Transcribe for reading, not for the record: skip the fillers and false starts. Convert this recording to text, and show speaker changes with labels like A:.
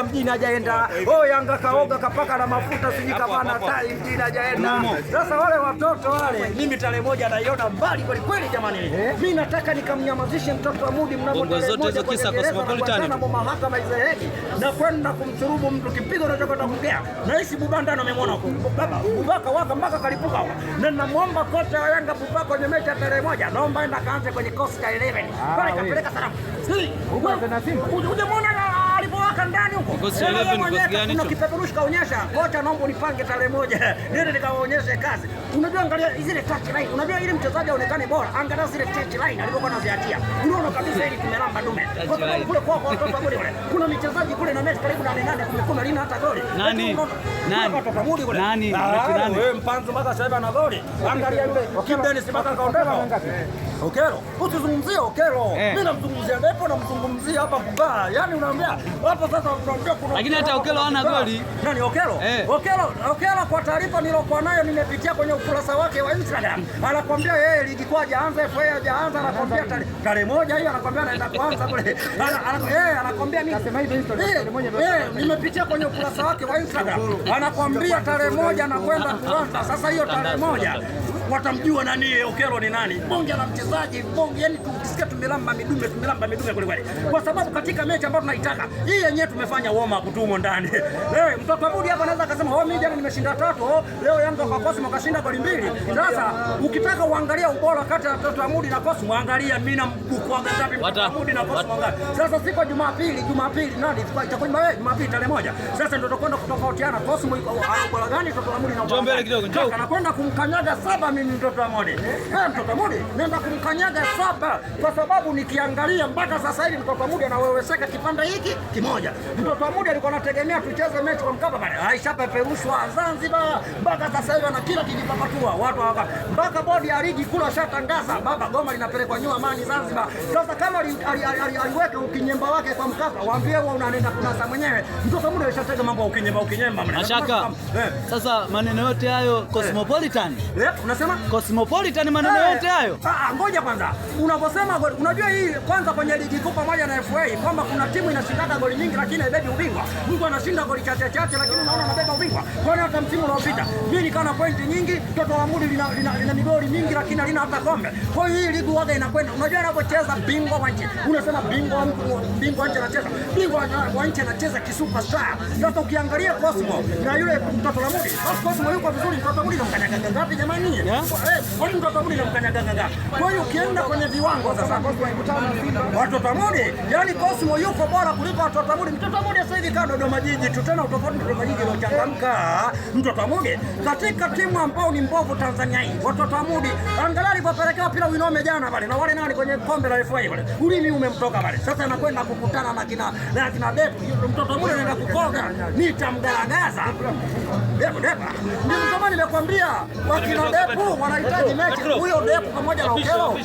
A: kaoga mjini hajaenda. Oh, Yanga kaoga kapaka na mafuta siji kavana tai mjini hajaenda. Sasa wale watoto wale mimi tarehe moja naiona mbali kweli kweli jamani. Mimi nataka nikamnyamazishe mtoto wa Mudi mnamo tarehe moja kisa Cosmopolitan na mahakama izeheki na kwenda kumsurubu mtu kipigo unachotaka kuongea. Na hisi Bubanda amemwona baba Bubaka waka mpaka kalipuka. Na namuomba kocha wa Yanga Bubaka kwenye mechi ya tarehe moja naomba enda kaanze kwenye kosi cha 11. Pale kapeleka salamu. Ujemwona alipowaka ndani huko.
B: Kosi 11 kosi gani hicho?
A: Kipeperushi kaonyesha kocha naomba unipange tarehe moja. Ndio nikawaonyeshe kazi. Unajua angalia zile touch line. Unajua ile mchezaji aonekane bora. Angalia zile touch line alipokuwa anaziatia. Unaona kabisa ili tumelamba dume. Kule kwa watoto kule kule. Kuna michezaji kule na mechi karibu 8 kumekuna lina hata goli.
B: Nani? Nani?
A: Wewe Mpanzu mpaka sasa ana goli. Angalia yule Kibden Sibaka kaondoka. Okelo. Usizungumzie Okelo. Mimi namzungumzia Depo na mzungumzia hapa Bubaa. Yaani unaambia hapo sasa unaambia kuna.
B: Lakini hata Okelo hana goli.
A: Nani Okelo? Okelo kwa taarifa nilokuwa nayo nimepitia kwenye ukurasa wake wa Instagram. Anakuambia yeye ligi kwa hajaanza, FA hajaanza, anakuambia tarehe moja hiyo anakuambia anaenda kuanza kule. Anakuambia mimi nasema hizo tarehe moja. Nimepitia kwenye ukurasa wake wa Instagram. Anakuambia tarehe moja anakwenda kuanza. Sasa hiyo tarehe moja watamjua nani Okelo ni nani. Bonge la mchezaji, bonge yani tukisikia tumelamba midume kule kweli. Kwa sababu katika mechi ambayo tunaitaka, hii yenyewe tumefanya warm up tumo ndani. Mtoto Mudi hapa anaweza akasema, "Oh, mimi jana nimeshinda 3, leo Yanga kwa Cosmo kashinda goli 2." Sasa ukitaka uangalia ubora kati ya mtoto Mudi na Cosmo, angalia mimi na mkuu wa gazapi mtoto Mudi na Cosmo ngapi. Sasa siku Jumapili nani itakuwa Jumapili tarehe moja. Sasa ndio tutakwenda kutofautiana Cosmo iko bora gani mtoto Mudi na
B: Cosmo. Mbele kidogo, njoo.
A: Anakwenda kumkanyaga 7 mimi mtoto Mudi. Mtoto Mudi nenda kumkanyaga 7 kwa sababu nikiangalia mpaka sasa hivi mtoto Mudi anaweweseka kipande hiki kimoja. Mtoto Mudi alikuwa anategemea tucheze mechi kwa Mkapa pale. Aisha peperushwa Zanzibar mpaka sasa hivi ana kila kijipapatua. Watu mpaka bodi ya ligi kula shatangaza baba goma linapelekwa nyuma Amani Zanzibar. Sasa kama aliweka ukinyemba wake kwa Mkapa, waambie wewe unaenda kunasa mwenyewe. Mtoto Mudi alishatega mambo ya ukinyemba.
B: Mashaka. Sasa maneno yote hayo Cosmopolitan.
A: Unasema
B: Cosmopolitan maneno yote hayo.
A: Ngoja kwanza. Unaposema unajua hii kwanza kwenye ligi kuu pamoja na FA kwamba kuna timu inashinda goli nyingi lakini haibebi ubingwa. Mtu anashinda goli chache lakini unaona anabeba ubingwa. Kwa hiyo hata msimu unaopita mimi nikaona pointi nyingi, mtoto wa Mudi lina migoli mingi lakini halina hata kombe. Kwa hiyo hii ligi waga inakwenda. Unajua anapocheza bingwa wa nchi. Unasema bingwa nchi anacheza. Bingwa wa nchi anacheza kisuperstar. Sasa ukiangalia Cosmo na yule mtoto wa Mudi, Cosmo yuko vizuri, mtoto wa Mudi anamkanyaga ngapi jamani? Kwa nini mtoto wa Mudi anamkanyaga ngapi? Kwa hiyo ukienda kwenye viwango sasa watoto wa Mudi, yani Cosmo yuko bora kuliko watoto wa Mudi. Mtoto wa Mudi sasa hivi kama Dodoma Jiji tu tena utofauti na Dodoma Jiji iliyochangamka. Mtoto wa Mudi katika timu ambao ni mbovu Tanzania hii. Watoto wa Mudi angalau alipopelekewa pila Winome jana pale na wale nani kwenye kombe la FA pale. Ulimi umemtoka pale. Sasa anakwenda kukutana na kina Depo. Mtoto wa Mudi anaenda kukoga. Nitamgaragaza. Depo. Ndio kama nimekwambia wakina Depo wanahitaji mechi. Huyo Depo pamoja na Okelo